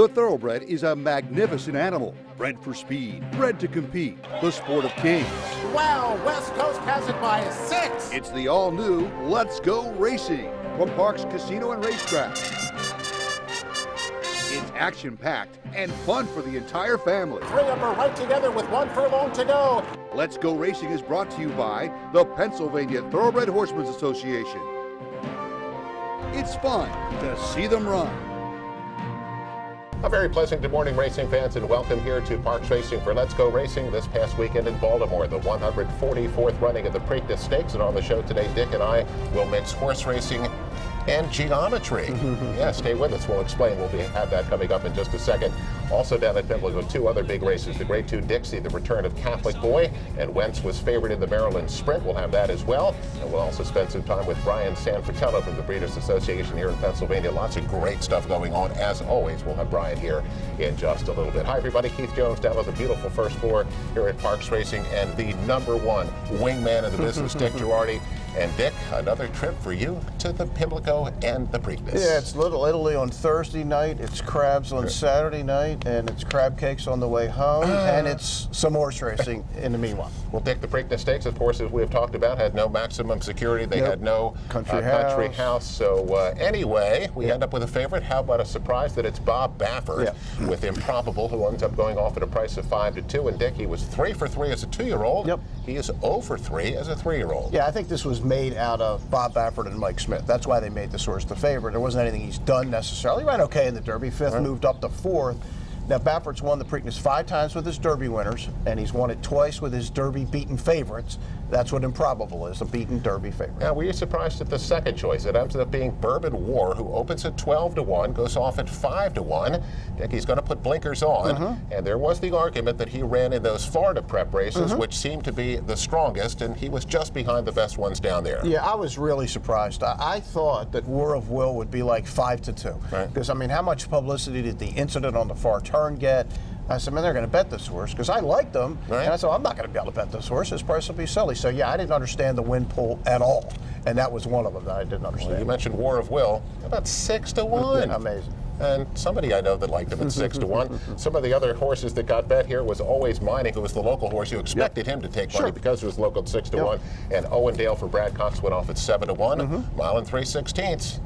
The Thoroughbred is a magnificent animal, bred for speed, bred to compete, the sport of kings. Wow, West Coast has it by 6. It's the all-new Let's Go Racing from Parks Casino and Racetrack. It's action-packed and fun for the entire family. 3 of them are right together with 1 furlong to go. Let's Go Racing is brought to you by the Pennsylvania Thoroughbred Horsemen's Association. It's fun to see them run. A very pleasant good morning, racing fans, and welcome here to Parks Racing for Let's Go Racing this past weekend in Baltimore, the 144th running of the Preakness Stakes. And on the show today, Dick and I will mix horse racing and geometry. Yeah, stay with us. We'll explain. We'll have that coming up in just a second. Also down at Pimlico, 2 other big races. The Grade 2 Dixie, the return of Catholic Boy, and Wentz was favored in the Maryland Sprint. We'll have that as well. And we'll also spend some time with Brian Sanfratello from the Breeders' Association here in Pennsylvania. Lots of great stuff going on. As always, we'll have Brian here in just a little bit. Hi, everybody. Keith Jones down with the beautiful first floor here at Parks Racing, and the #1 wingman of the business, Dick Girardi. And Dick, another trip for you to the Pimlico and the Preakness. Yeah, it's Little Italy on Thursday night, it's crabs on Saturday night, and it's crab cakes on the way home, and it's some horse racing in the meanwhile. Well, Dick, the Preakness Stakes, of course, as we have talked about, had no maximum security. They had no country house. So anyway, we end up with a favorite. How about a surprise that it's Bob Baffert with Improbable, who ends up going off at a price of 5-2. And Dick, he was 3 for 3 as a 2-year-old. Yep. He is 0 for 3 as a 3-year-old. Yeah, I think this was made out of Bob Baffert and Mike Smith. That's why they made this horse the favorite. There wasn't anything he's done necessarily. He ran okay in the Derby, 5th, moved up to 4th. Now, Baffert's won the Preakness 5 times with his Derby winners, and he's won it twice with his Derby beaten favorites. That's what Improbable is, a beaten Derby favorite. Now, were you surprised at the second choice? It ends up being Bourbon War, who opens at 12-1, goes off at 5-1. Dick, he's going to put blinkers on, and there was the argument that he ran in those Florida prep races, which seemed to be the strongest, and he was just behind the best ones down there. Yeah, I was really surprised. I thought that War of Will would be like 5-2. Because, I mean, how much publicity did the incident on the far turn get? I said, man, they're going to bet this horse because I liked them. And I said, I'm not going to be able to bet this horse. His price will be silly. So, yeah, I didn't understand the win pull at all. And that was one of them that I didn't understand. Well, you mentioned War of Will. About 6-1. Amazing. And somebody I know that liked him at 6-1. Some of the other horses that got bet here was Always Mining, who was the local horse. You expected him to take money because he was local at 6-1. And Owendale for Brad Cox went off at 7-1. Mile and 3/16.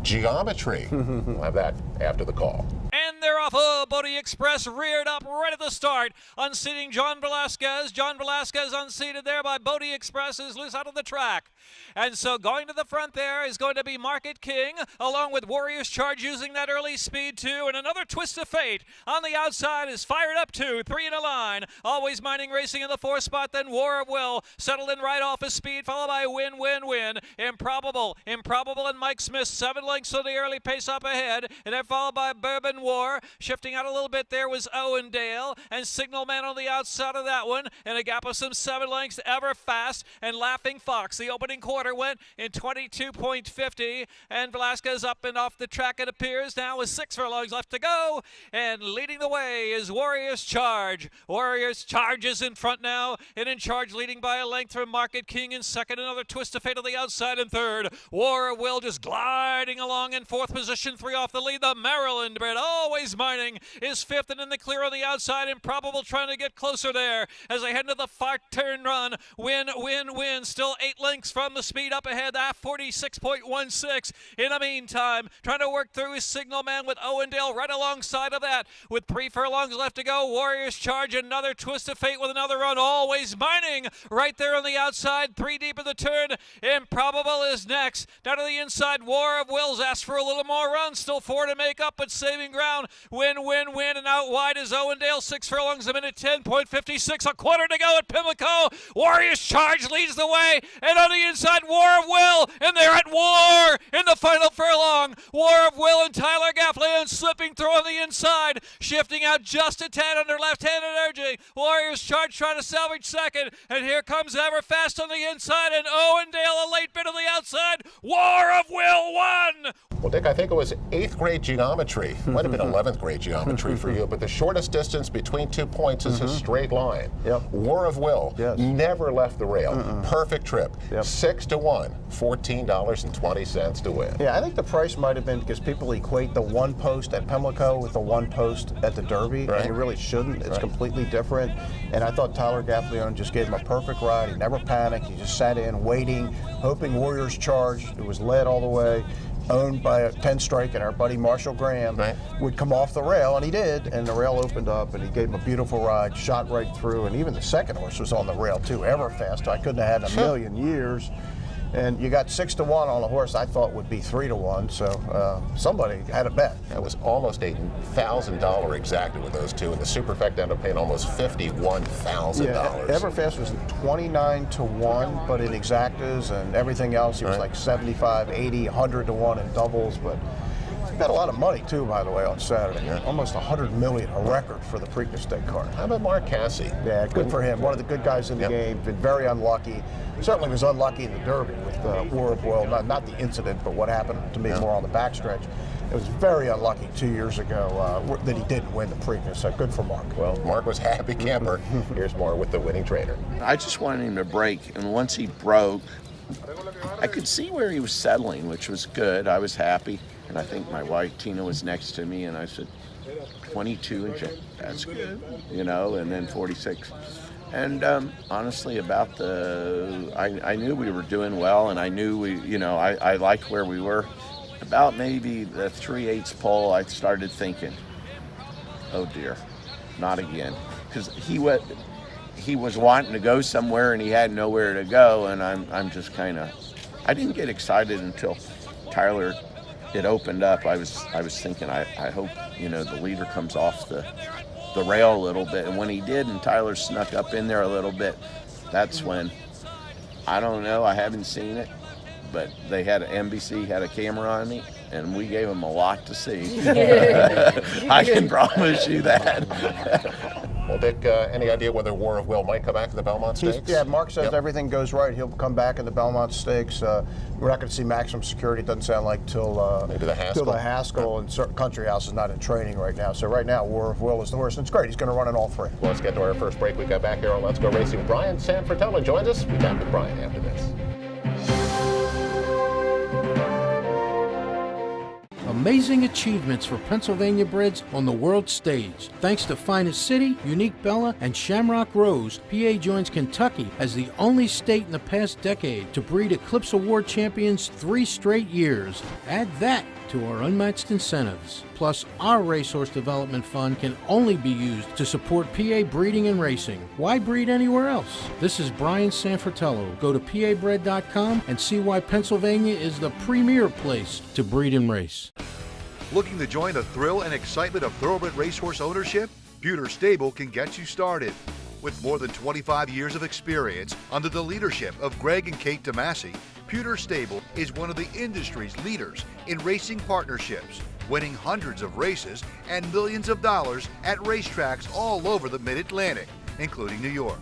Geometry. We'll have that after the call. And they're off. Oh, Bodie Express reared up right at the start, unseating John Velasquez. John Velasquez unseated there by Bodie Express, is loose out of the track. And so going to the front there is going to be Market King, along with Warrior's Charge using that early speed too. And another Twist of Fate on the outside is fired up to 3 in a line. Always Mining racing in the 4th spot, then War of Will settled in right off his speed, followed by Win. Improbable and Mike Smith, 7 lengths to the early pace up ahead, and then followed by Bourbon War. Shifting out a little bit there was Owendale, and Signal Man on the outside of that one, and a gap of some 7 lengths, Ever Fast, and Laughing Fox. The opening quarter went in 22.50, and Velasquez up and off the track, it appears, now with 6 furlongs left to go, and leading the way is Warrior's Charge. Warrior's Charge is in front now, and in charge leading by a length from Market King in second, another Twist of Fate on the outside in third. War of Will just gliding along in 4th position, 3 off the lead. The Maryland bred Always Mining is 5th, and in the clear on the outside. Improbable trying to get closer there as they head into the far turn run. Win. Still 8 lengths from the speed up ahead. That 46.16. In the meantime, trying to work through his Signal Man with Owendale right alongside of that. With 3 furlongs left to go, Warrior's Charge, another Twist of Fate with another run. Always Mining right there on the outside. 3 deep in the turn. Improbable is next. Down to the inside, War of Wills asked for a little more run. Still 4 to make up, but saving ground. Win. And out wide is Owendale. 6 furlongs, a minute 10.56. A quarter to go at Pimlico. Warrior's Charge leads the way. And on the inside, War of Will. And they're at war in the final furlong. War of Will and Tyler Gaffley slipping through on the inside. Shifting out just a tad under left-hand energy. Warrior's Charge trying to salvage second. And here comes Ever Fast on the inside. And Owendale a late bit on the outside. War of Will won. Well, Dick, I think it was 8th grade geometry. Might have been 11th 7th grade geometry for you, but the shortest distance between 2 points is a straight line. Yep. War of Will never left the rail. Perfect trip. Yep. 6-1, $14.20 to win. Yeah, I think the price might have been because people equate the one post at Pimlico with the one post at the Derby, and you really shouldn't. It's completely different. And I thought Tyler Gaffalione just gave him a perfect ride. He never panicked. He just sat in, waiting, hoping Warriors charged. It was led all the way, owned by a 10 strike, and our buddy Marshall Graham would come off the rail, and he did, and the rail opened up, and he gave him a beautiful ride, shot right through, and even the second horse was on the rail too, Everfast. I couldn't have had in a million years. And you got 6-1 on a horse I thought would be 3-1, so somebody had a bet. That was almost $1,000 exacted with those two, and the Superfect ended up paying almost $51,000. Yeah, Everfast was 29-1, but in exactas and everything else, he was like 75, 80, 100-1 in doubles, but he got a lot of money too, by the way, on Saturday. Almost $100 million, a record for the Preakness State card. How about Mark Casse? Yeah, good for him. One of the good guys in the game. Been very unlucky. Certainly was unlucky in the Derby with War of Will. Not the incident, but what happened to me more on the backstretch. It was very unlucky 2 years ago that he didn't win the Preakness. So good for Mark. Well, Mark was a happy camper. Here's more with the winning trainer. I just wanted him to break, and once he broke, I could see where he was settling, which was good. I was happy, and I think my wife Tina was next to me, and I said, 22 and that's good, you know, and then 46. And honestly, about I knew we were doing well, and I knew I liked where we were. About maybe the 3/8 pole, I started thinking, oh dear, not again, because he was wanting to go somewhere and he had nowhere to go, and I'm just kind of, I didn't get excited until Tyler, it opened up. I was thinking, I hope the leader comes off the rail a little bit, and when he did, and Tyler snuck up in there a little bit, that's when, I don't know, I haven't seen it, but they had NBC had a camera on me, and we gave them a lot to see. I can promise you that. Well, Dick, any idea whether War of Will might come back to the Belmont Stakes? Yeah, Mark says everything goes right. He'll come back in the Belmont Stakes. We're not going to see maximum security, it doesn't sound like, till maybe the Haskell. Till the Haskell, and Country House is not in training right now. So right now, War of Will is the horse, and it's great. He's going to run in all three. Well, let's get to our first break. We got back here on Let's Go Racing. Brian Sanfratello joins us. We'll be back with Brian after this. Amazing achievements for Pennsylvania breds on the world stage. Thanks to Finest City, Unique Bella, and Shamrock Rose, PA joins Kentucky as the only state in the past decade to breed Eclipse Award champions 3 straight years. Add that to our unmatched incentives. Plus, our Racehorse Development Fund can only be used to support PA breeding and racing. Why breed anywhere else? This is Brian Sanfratello. Go to pabred.com and see why Pennsylvania is the premier place to breed and race. Looking to join the thrill and excitement of thoroughbred racehorse ownership? Pewter Stable can get you started. With more than 25 years of experience under the leadership of Greg and Kate DeMasi, Pewter Stable is one of the industry's leaders in racing partnerships, winning hundreds of races and millions of dollars at racetracks all over the Mid-Atlantic, including New York.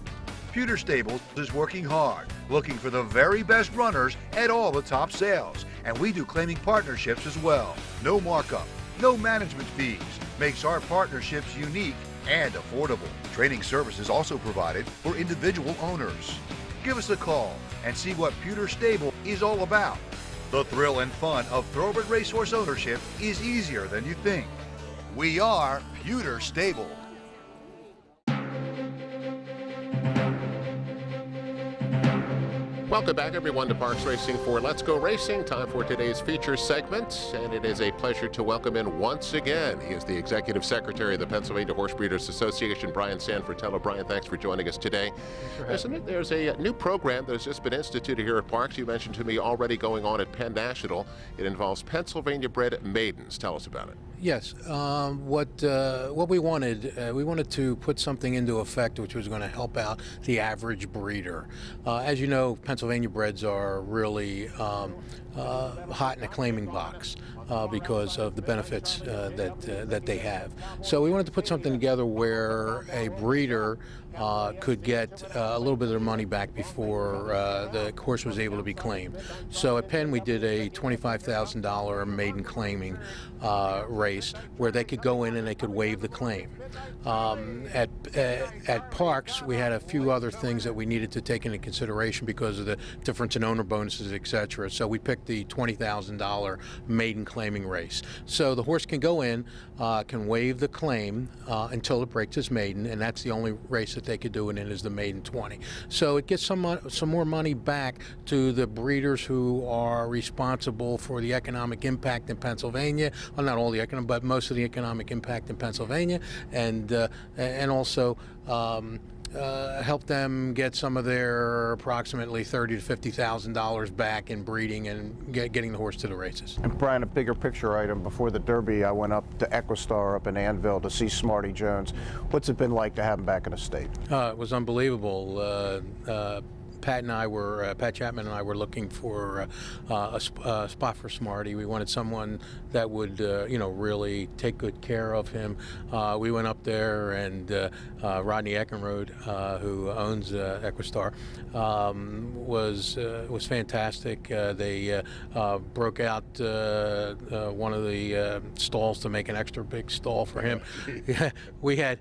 Pewter Stable is working hard, looking for the very best runners at all the top sales, and we do claiming partnerships as well. No markup, no management fees, makes our partnerships unique and affordable. Training services also provided for individual owners. Give us a call and see what Pewter Stable is all about. The thrill and fun of thoroughbred racehorse ownership is easier than you think. We are Pewter Stable. Welcome back, everyone, to Parks Racing for Let's Go Racing. Time for today's feature segment, and it is a pleasure to welcome in once again. He is the Executive Secretary of the Pennsylvania Horse Breeders Association, Brian Sanfratello. Brian, thanks for joining us today. There's a new program that has just been instituted here at Parks. You mentioned to me already going on at Penn National. It involves Pennsylvania-bred maidens. Tell us about it. Yes, what we wanted to put something into effect which was going to help out the average breeder. As you know, Pennsylvania breds are really hot in the claiming box. because of the benefits that they have. So we wanted to put something together where a breeder could get a little bit of their money back before the horse was able to be claimed. So at Penn we did a $25,000 maiden claiming race where they could go in and they could waive the claim. At Parks we had a few other things that we needed to take into consideration because of the difference in owner bonuses, etc. So we picked the $20,000 maiden claiming race. So the horse can go in, can waive the claim until it breaks its maiden, and that's the only race that they could do it in is the maiden 20. So it gets some more money back to the breeders who are responsible for the economic impact in Pennsylvania. Well, not all the economic, but most of the economic impact in Pennsylvania, and also help them get some of their approximately $30,000 to $50,000 back in breeding and getting the horse to the races. And Brian, a bigger picture item, before the Derby I went up to Equistar up in Annville to see Smarty Jones. What's it been like to have him back in the state? It was unbelievable. Pat Chapman and I were looking for a spot for Smarty. We wanted someone that would, really take good care of him. We went up there, and Rodney Eckenrode, who owns Equistar, was fantastic. They broke out one of the stalls to make an extra big stall for him. We had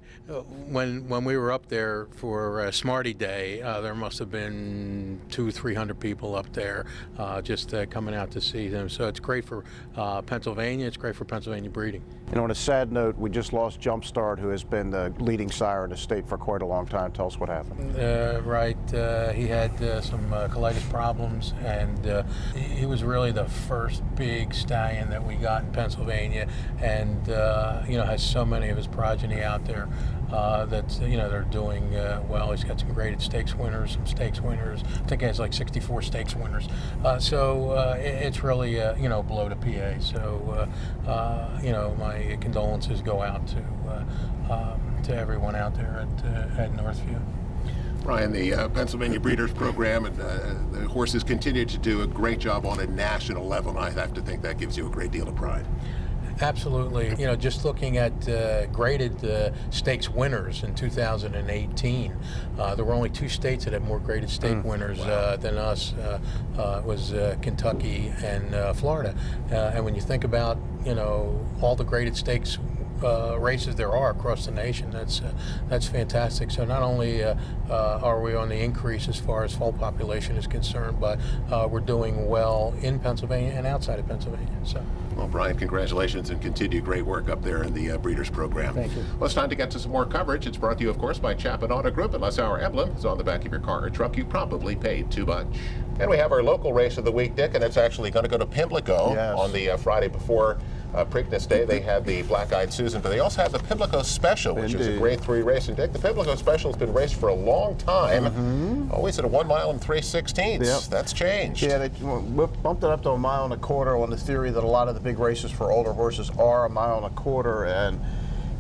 when we were up there for Smarty Day, there must have been 200-300 people up there just coming out to see them. So it's great for Pennsylvania. It's great for Pennsylvania breeding. And on a sad note, we just lost Jumpstart, who has been the leading sire in the state for quite a long time. Tell us what happened. Right. He had some colitis problems, and he was really the first big stallion that we got in Pennsylvania, and has so many of his progeny out there that they're doing well. He's got some graded stakes winners, some stakes winners. I think he has like 64 stakes winners. It's really a blow to PA. So my condolences go out to everyone out there at Northview. Ryan, the Pennsylvania Breeders Program and the horses continue to do a great job on a national level, and I have to think that gives you a great deal of pride. Absolutely. Just looking at graded stakes winners in 2018, there were only 2 states that had more graded stake winners than us. It was Kentucky and Florida. And when you think about, all the graded stakes races there are across the nation, that's fantastic. So not only are we on the increase as far as foal population is concerned, but we're doing well in Pennsylvania and outside of Pennsylvania. So. Well, Brian, congratulations and continued great work up there in the Breeders' Program. Thank you. Well, it's time to get to some more coverage. It's brought to you, of course, by Chapman Auto Group. Unless our emblem is on the back of your car or truck, you probably paid too much. And we have our local race of the week, Dick, and it's actually going to go to Pimlico on the Friday before Preakness Day. They had the Black-Eyed Susan, but they also have the Pimlico Special, which is a Grade 3 race. And Dick, the Pimlico Special has been raced for a long time, always at a 1 mile and 3/16. Yep. That's changed. Yeah, they bumped it up to 1.25 miles on the theory that a lot of the big races for older horses are 1.25 miles. And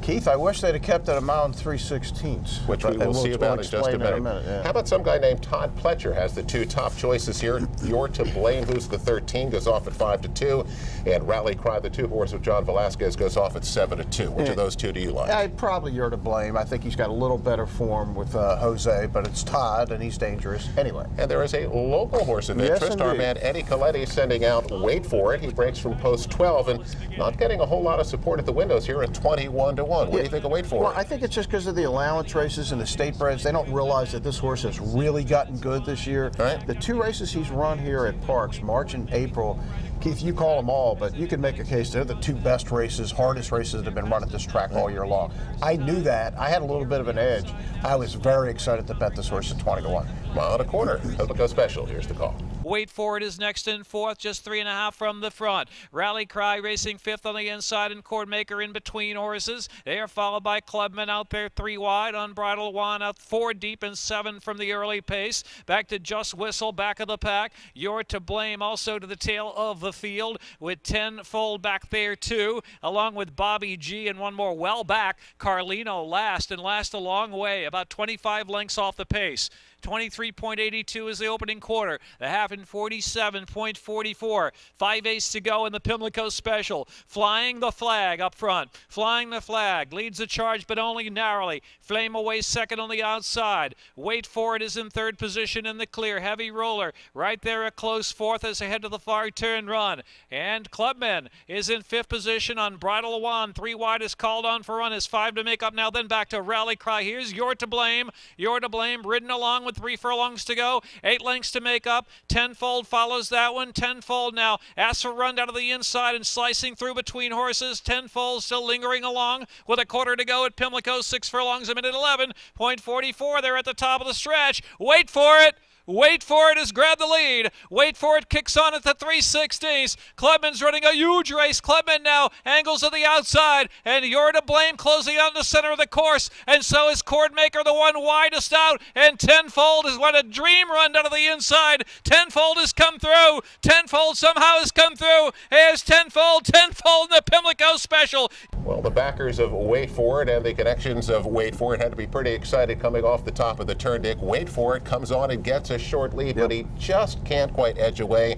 Keith, I wish they'd have kept it 1 mile and 3/16. Which we will see about in just a minute. How about some guy named Todd Pletcher has the 2 top choices here. You're to Blame, who's the 13, goes off at 5-2, and Rally Cry, the 2 horse with John Velasquez, goes off at 7-2. Which of those 2 do you like? Probably You're to Blame. I think he's got a little better form with Jose, but it's Todd, and he's dangerous. Anyway. And there is a local horse of interest. Our man Eddie Coletti sending out Wait For It. He breaks from post 12 and not getting a whole lot of support at the windows here at 21-1. What do you think of Wait For It? Well, I think it's just because of the allowance races and the state breds. They don't realize that this horse has really gotten good this year. Right. The 2 races he's run here at Parks, March and April, Keith, you call them all, but you can make a case they're the 2 best races, hardest races that have been run at this track all year long. I knew that. I had a little bit of an edge. I was very excited to bet this horse at 20-1. 1.25 miles. Pimlico Special. Here's the call. Wait For It is next in 4th, just 3.5 from the front. Rally Cry racing 5th on the inside, and Cordmaker in between horses. They are followed by Clubman out there 3 wide, Unbridled One out 4 deep and 7 from the early pace. Back to Just Whistle, back of the pack. You're to Blame also to the tail of the field with 10 fold back there too, along with Bobby G and one more well back. Carlino last, and last a long way, about 25 lengths off the pace. 23.82 is the opening quarter. The half in 47.44. 5/8 to go in the Pimlico Special. Flying the flag up front. Flying the flag. Leads the charge, but only narrowly. Flame Away second on the outside. Wait For It is in third position in the clear. Heavy Roller right there a close fourth as ahead to the far turn run. And Clubman is in fifth position on Bridle One. 3 wide is called on for run. Is 5 to make up now. Then back to Rally Cry. Here's You're to Blame. You're to Blame. Ridden along with 3 furlongs to go. 8 lengths to make up. Tenfold follows that one. Tenfold now asks for run down to the inside and slicing through between horses. Tenfold still lingering along with a quarter to go at Pimlico. 6 furlongs a minute 11.44. They're at the top of the stretch. Wait For It. Wait For It has grabbed the lead. Wait For It kicks on at the 3/16. Clubman's running a huge race. Clubman now angles to the outside, and You're to Blame closing out in the center of the course, and so is Cordmaker, the one widest out, and Tenfold has won a dream run down to the inside. Tenfold has come through. Tenfold somehow has come through. Here's Tenfold. Tenfold in the Pimlico Special. Well, the backers of Wait For It and the connections of Wait For It had to be pretty excited coming off the top of the turn, Dick. Wait For It comes on and gets a short lead, but he just can't quite edge away.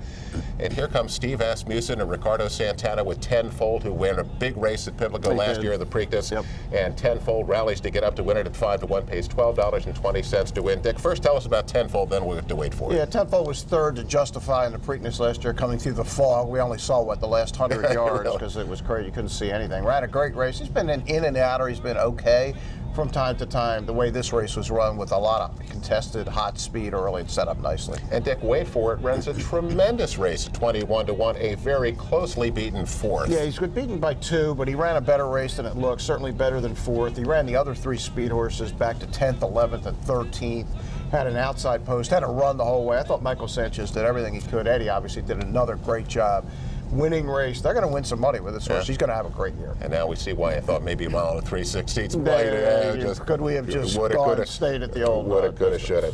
And here comes Steve Asmussen and Ricardo Santana with Tenfold, who won a big race at Pimlico last year in the Preakness. And Tenfold rallies to get up to win it at 5 to 1, pays $12.20 to win. Dick, first tell us about Tenfold, then we'll have to Wait For It. Yeah, Tenfold was third to Justify in the Preakness last year, coming through the fog. We only saw, the last 100 yards because it was crazy. You couldn't see anything. Ran a great race. He's been in and out, or he's been okay from time to time. The way this race was run with a lot of contested hot speed early and set up nicely. And Dick, Wait For It runs a tremendous race at 21 to 1, a very closely beaten fourth. Yeah, he's been beaten by 2, but he ran a better race than it looked, certainly better than fourth. He ran the other 3 speed horses back to 10th, 11th, and 13th. Had an outside post, had a run the whole way. I thought Michael Sanchez did everything he could. Eddie obviously did another great job. Winning race. They're going to win some money with this horse. He's going to have a great year. And now we see why I thought maybe a mile and 3/16. Could we have just gone and stayed at the old woulda, coulda, shoulda.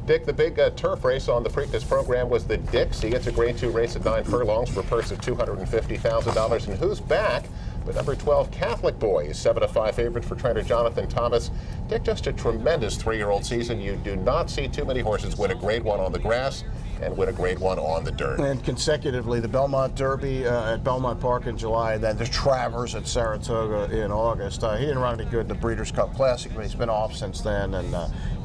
Dick, the big turf race on the Preakness program was the Dixie. It's a Grade 2 race at 9 furlongs for a purse of $250,000. And who's back? But number 12, Catholic Boy, is 7 to 5 favorite for trainer Jonathan Thomas. Dick, just a tremendous 3-year-old season. You do not see too many horses win a Grade 1 on the grass and win a Grade 1 on the dirt. And consecutively, the Belmont Derby at Belmont Park in July, and then the Travers at Saratoga in August. He didn't run any good in the Breeders' Cup Classic, but he's been off since then, and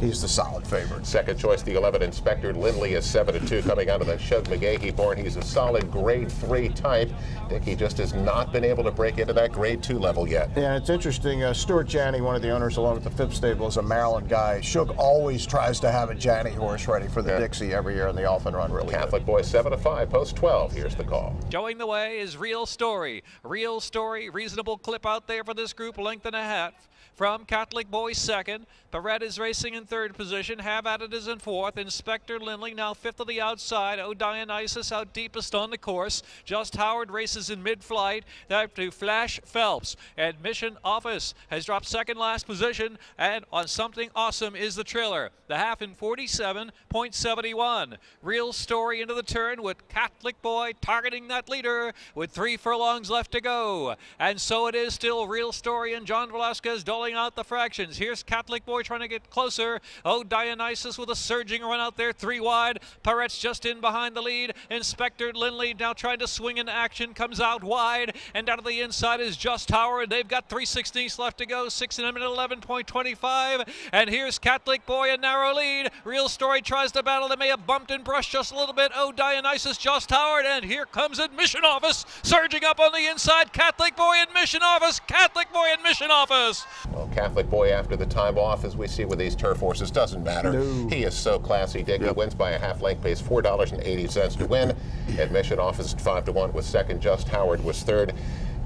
he's the solid favorite. Second choice, the 11 Inspector Lindley, is 7 to 2 coming out of the Shug McGahee barn. He's a solid Grade 3 type. Dick, he just has not been able to break into that Grade 2 level yet. Yeah, it's interesting. Stuart Janney, one of the owners along with the Phipps stable, is a Maryland guy. Shug always tries to have a Janney horse ready for the Dixie every year, and they often run really Catholic Boy 7 to 5, post 12. Here's the call. Showing the way is Real Story. Real Story, reasonable clip out there for this group, length and a half. From Catholic Boy second. Barrett is racing in third position. Have At It is in fourth. Inspector Lindley now fifth to the outside. Oh Dionysus out deepest on the course. Just Howard races in mid-flight. Up to Flash Phelps. Admission Office has dropped second last position. And on Something Awesome is the trailer. The half in 47.71. Real Story into the turn with Catholic Boy targeting that leader with 3 furlongs left to go. And so it is still Real Story and John Velasquez doling out the fractions. Here's Catholic Boy trying to get closer. Oh, Dionysus with a surging run out there, 3 wide. Parrett's just in behind the lead. Inspector Lindley now trying to swing in action, comes out wide, and down to the inside is Just Howard. They've got 3/16 left to go, 6 and a minute 11.25. And here's Catholic Boy, a narrow lead. Real Story tries to battle. They may have bumped and brushed just a little bit. Oh, Dionysus, Just Howard, and here comes Admission Office, surging up on the inside. Catholic Boy, Admission Office. Catholic Boy, Admission Office. Well, Catholic Boy after the time off, as we see with these turf horses, doesn't matter. No. He is so classy, Dick. He wins by a half length, pays $4.80 to win. Admission Office at 5 to 1 was second. Just Howard was third.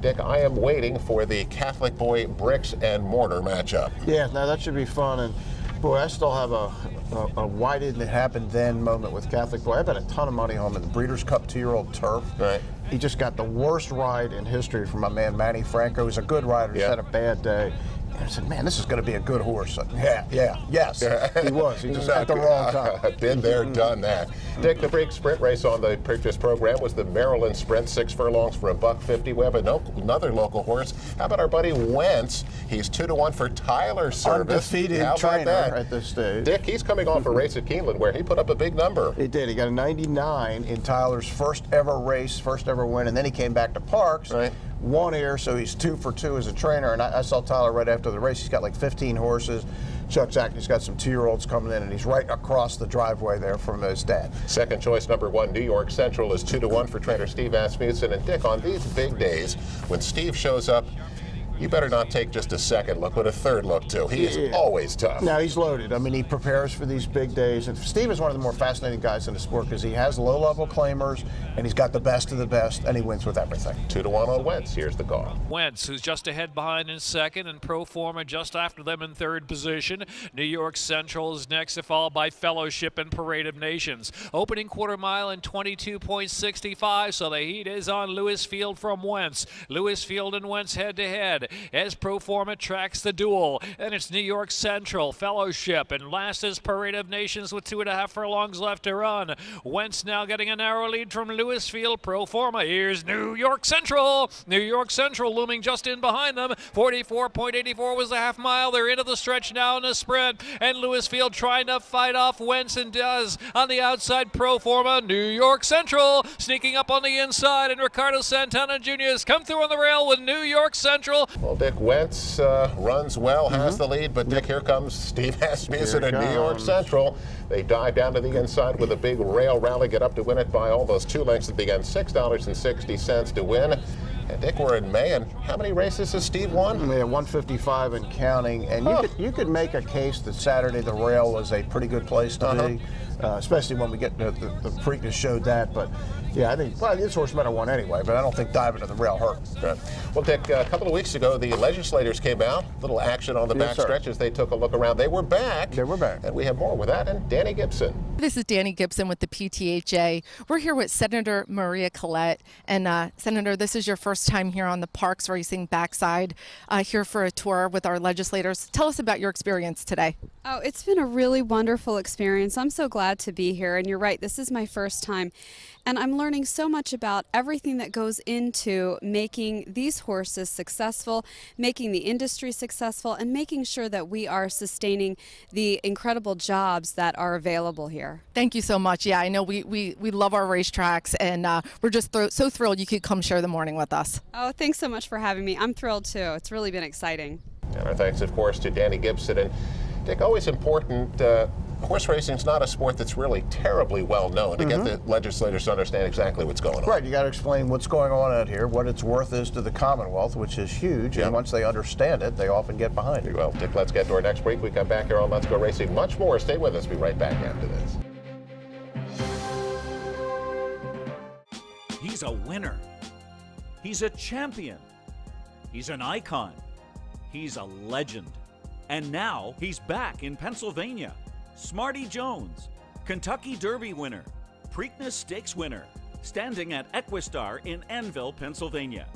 Dick, I am waiting for the Catholic Boy bricks and mortar matchup. Yeah, now that should be fun. And boy, I still have a why didn't it happen then moment with Catholic Boy. I bet a ton of money home in the Breeders' Cup 2-year-old turf. Right. He just got the worst ride in history from my man Manny Franco. He's a good rider. He's had a bad day. And I said, man, this is going to be a good horse. Yes, he was. He just at the wrong time. Been there, done that. Dick, the big sprint race on the Preakness program was the Maryland Sprint, 6 furlongs for $1.50. We have another local horse. How about our buddy Wentz? He's 2-1 for Tyler Service. Undefeated How about trainer that? at this stage. Dick, he's coming off a race at Keeneland where he put up a big number. He did. He got a 99 in Tyler's first ever race, first ever win, and then he came back to Parks. Right. Won here, so he's 2 for 2 as a trainer. And I saw Tyler right after the race. He's got like 15 horses. Chuck Zachny's got some 2-year-olds coming in, and he's right across the driveway there from his dad. Second choice, number 1, New York Central is 2-1 for trainer Steve Asmussen. And Dick, on these big days, when Steve shows up, you better not take just a second look, but a third look too. He is always tough. Now, he's loaded. I mean, he prepares for these big days. And Steve is one of the more fascinating guys in the sport because he has low-level claimers, and he's got the best of the best, and he wins with everything. 2-1 on Wentz. Here's the call. Wentz, who's just ahead behind in second, and Pro Forma just after them in third position. New York Central is next, followed by Fellowship and Parade of Nations. Opening quarter mile in 22.65, so the heat is on Lewis Field from Wentz. Lewis Field and Wentz head-to-head as Pro Forma tracks the duel. And it's New York Central, Fellowship, and last is Parade of Nations with 2.5 furlongs left to run. Wentz now getting a narrow lead from Lewis Field. Pro Forma. Here's New York Central. New York Central looming just in behind them. 44.84 was the half mile. They're into the stretch now in the sprint. And Lewis Field trying to fight off Wentz, and does. On the outside, Pro Forma. New York Central sneaking up on the inside, and Ricardo Santana Jr. has come through on the rail with New York Central. Well, Dick, Wentz runs well, has the lead, but Dick, here comes Steve Asmussen and New York Central. They dive down to the inside with a big rail rally, get up to win it by almost 2 lengths. It began $6.60 to win. And Dick, we're in May, and how many races has Steve won? Yeah, 155 and counting. And you could make a case that Saturday the rail was a pretty good place to be, especially when we get the Preakness showed that. But yeah, I think this horse might have won anyway, but I don't think diving to the rail hurt. Right. Well, Dick, a couple of weeks ago, the legislators came out. Little action on the back stretch as they took a look around. They were back. They were back. And we have more with that and Danny Gibson. This is Danny Gibson with the PTHA. We're here with Senator Maria Collette. And Senator, this is your first time here on the Parks Racing backside, here for a tour with our legislators. Tell us about your experience today. Oh, it's been a really wonderful experience. I'm so glad to be here. And you're right, this is my first time. And I'm learning so much about everything that goes into making these horses successful, making the industry successful, and making sure that we are sustaining the incredible jobs that are available here. Thank you so much. Yeah, I know we love our racetracks, and we're just so thrilled you could come share the morning with us. Oh, thanks so much for having me. I'm thrilled too. It's really been exciting. And our thanks, of course, to Danny Gibson. And Dick, always important, horse racing is not a sport that's really terribly well known to get the legislators to understand exactly what's going on. Right, you got to explain what's going on out here, what its worth is to the Commonwealth, which is huge, and once they understand it, they often get behind it. Well, Dick, let's get to our next break. We come back here on Let's Go Racing. Much more. Stay with us. Be right back after this. He's a winner. He's a champion. He's an icon. He's a legend. And now he's back in Pennsylvania. Smarty Jones, Kentucky Derby winner, Preakness Stakes winner, standing at Equistar in Annville, Pennsylvania.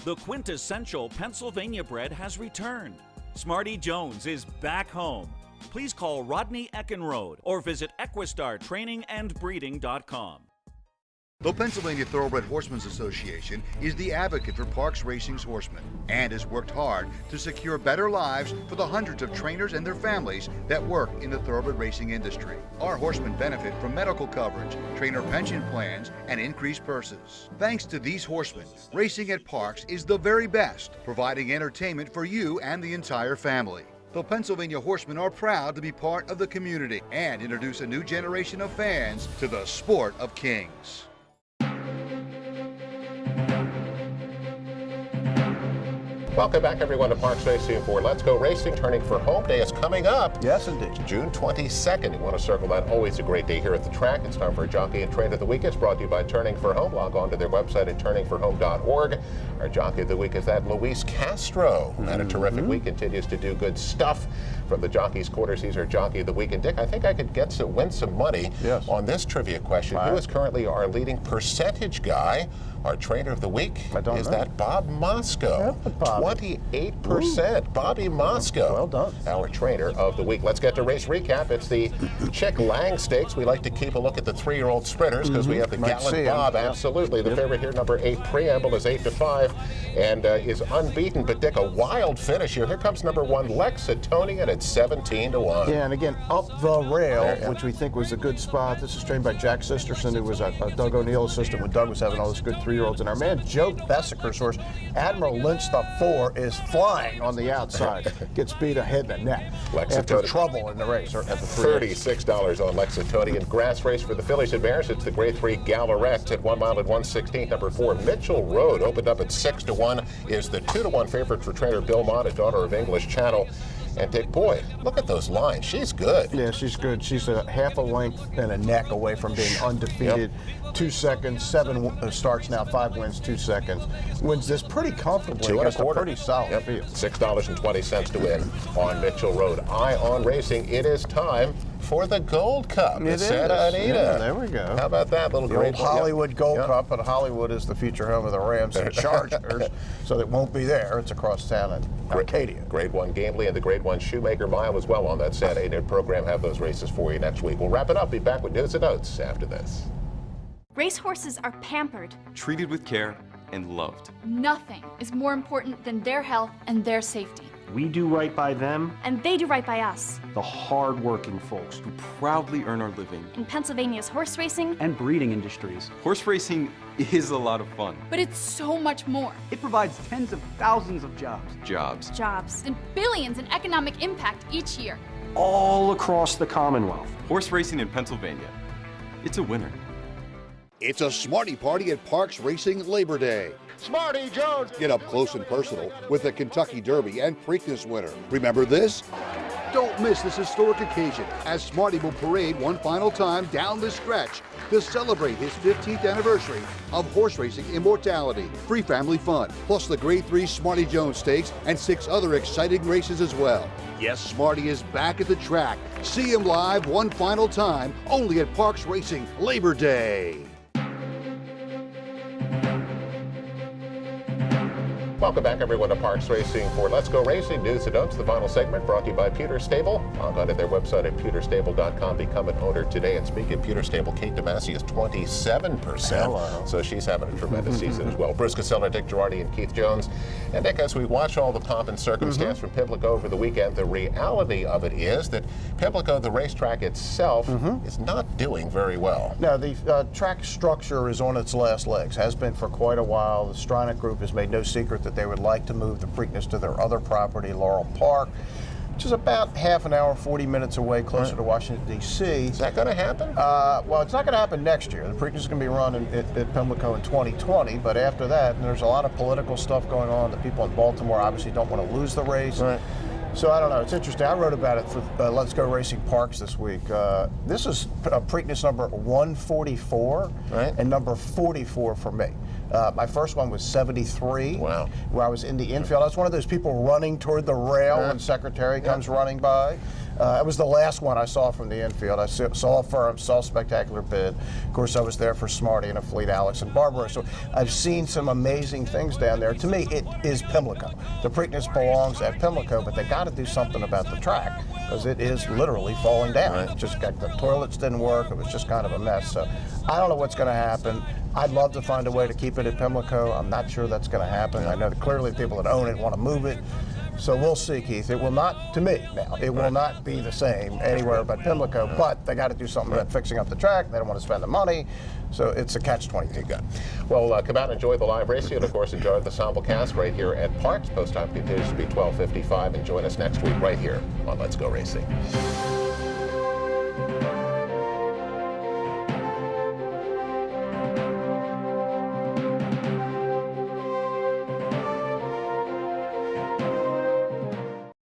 The quintessential Pennsylvania bred has returned. Smarty Jones is back home. Please call Rodney Eckenrode or visit EquistarTrainingAndBreeding.com. The Pennsylvania Thoroughbred Horsemen's Association is the advocate for Parks Racing's horsemen and has worked hard to secure better lives for the hundreds of trainers and their families that work in the thoroughbred racing industry. Our horsemen benefit from medical coverage, trainer pension plans, and increased purses. Thanks to these horsemen, racing at Parks is the very best, providing entertainment for you and the entire family. The Pennsylvania Horsemen are proud to be part of the community and introduce a new generation of fans to the sport of kings. Welcome back, everyone, to Parks Racing for Let's Go Racing. Turning for Home Day is coming up. Yes, indeed. June 22nd. You want to circle that. Always a great day here at the track. It's time for a Jockey and Train of the Week. It's brought to you by Turning for Home. Log on to their website at turningforhome.org. Our Jockey of the Week is that Luis Castro. Had a terrific week. Continues to do good stuff from the Jockey's Quarters. He's our Jockey of the Week. And Dick, I think I could win some money on this trivia question. Who is currently our leading percentage guy Our trainer of the week is that Bob Moscow. Yeah, Bobby. 28%. Bobby Moscow. Well done. Our trainer of the week. Let's get to race recap. It's the Chick Lang Stakes. We like to keep a look at the 3-year-old sprinters because we have the Might gallant see 'em. Bob. Yep. Absolutely. The favorite here, number 8, Preamble, is 8-5 and is unbeaten. But Dick, a wild finish here. Here comes number 1, Lexitonian at 17-1. Yeah, and again, up the rail, which we think was a good spot. This is trained by Jack Sisterson, who was a Doug O'Neill assistant when Doug was having all those good 3-year-olds. And our man Joe Bessaker's horse, Admiral Lynch the 4, is flying on the outside. Gets beat ahead in the neck after trouble in the race at the $36 on Lexitonian. Grass race for the fillies and mares. It's the grade 3 Gallerette at 1 mile at 1/16. Number 4, Mitchell Road, opened up at 6-1, is the 2-1 favorite for trainer Bill Mott, a daughter of English Channel. And Dick, boy, look at those lines. She's good. Yeah, she's good. She's a half a length and a neck away from being undefeated. 2 seconds, 7 starts now, 5 wins, 2 seconds. Wins this pretty comfortably. 2 against a 1/4. pretty solid field. $6.20 to win on Mitchell Road. Eye on Racing. It is time for the Gold Cup. It is. Santa Anita. Yeah, there we go. How about that little The great old Hollywood Gold Cup, and Hollywood is the future home of the Rams and Chargers, so it won't be there. It's across town in Arcadia. Grade 1 Gambley and the Grade 1 Shoemaker Mile as well on that Santa Anita program. Have those races for you next week. We'll wrap it up. Be back with news and notes after this. Racehorses are pampered, treated with care, and loved. Nothing is more important than their health and their safety. We do right by them, and they do right by us. the hard-working folks who proudly earn our living in Pennsylvania's horse racing and breeding industries. Horse racing is a lot of fun. But it's so much more. It provides tens of thousands of jobs. Jobs and billions in economic impact each year. All across the Commonwealth. Horse racing in Pennsylvania. It's a winner. It's a Smarty Party at Parks Racing Labor Day. Smarty Jones! Get up close and personal with the Kentucky Derby and Preakness winner. Remember this? Don't miss this historic occasion as Smarty will parade one final time down the stretch to celebrate his 15th anniversary of horse racing immortality. Free family fun, plus the Grade 3 Smarty Jones Stakes and 6 other exciting races as well. Yes, Smarty is back at the track. See him live one final time, only at Parks Racing Labor Day. Welcome back, everyone, to Parks Racing for Let's Go Racing News and Notes. The final segment brought to you by Pewter Stable. Log on to their website at pewterstable.com. Become an owner today. And speaking of Pewter Stable, Kate DeMasi is 27%. Hello. So she's having a tremendous season as well. Bruce Casella, Dick Girardi, and Keith Jones. And Dick, as we watch all the pomp and circumstance from Pimlico over the weekend, the reality of it is that Pimlico, the racetrack itself, is not doing very well. No, the track structure is on its last legs. Has been for quite a while. The Strynek Group has made no secret that they would like to move the Preakness to their other property, Laurel Park, which is about half an hour, 40 minutes away, closer to Washington, D.C. Is that going to happen? Well, it's not going to happen next year. The Preakness is going to be run at Pimlico in 2020, but after that, there's a lot of political stuff going on. The people in Baltimore obviously don't want to lose the race. Right. So I don't know. It's interesting. I wrote about it for Let's Go Racing Parks this week. This is Preakness number 144 and number 44 for me. My first one was 73. Wow. Where I was in the infield. I was one of those people running toward the rail when Secretary comes running by. It was the last one I saw from the infield. I saw Firm, saw Spectacular Bid. Of course, I was there for Smarty and a Fleet Alex and Barbara. So I've seen some amazing things down there. To me, it is Pimlico. The Preakness belongs at Pimlico, but they got to do something about the track because it is literally falling down. It just got, the toilets didn't work. It was just kind of a mess. So I don't know what's going to happen. I'd love to find a way to keep it at Pimlico. I'm not sure that's going to happen. I know that clearly the people that own it want to move it. So we'll see, Keith. It will not, to me now, it will not be the same anywhere but Pimlico, but they got to do something about fixing up the track. They don't want to spend the money. So it's a catch-22. Well, come out and enjoy the live racing, and of course enjoy the simulcast right here at Parks. Post time continues to be 12:55, and join us next week right here on Let's Go Racing.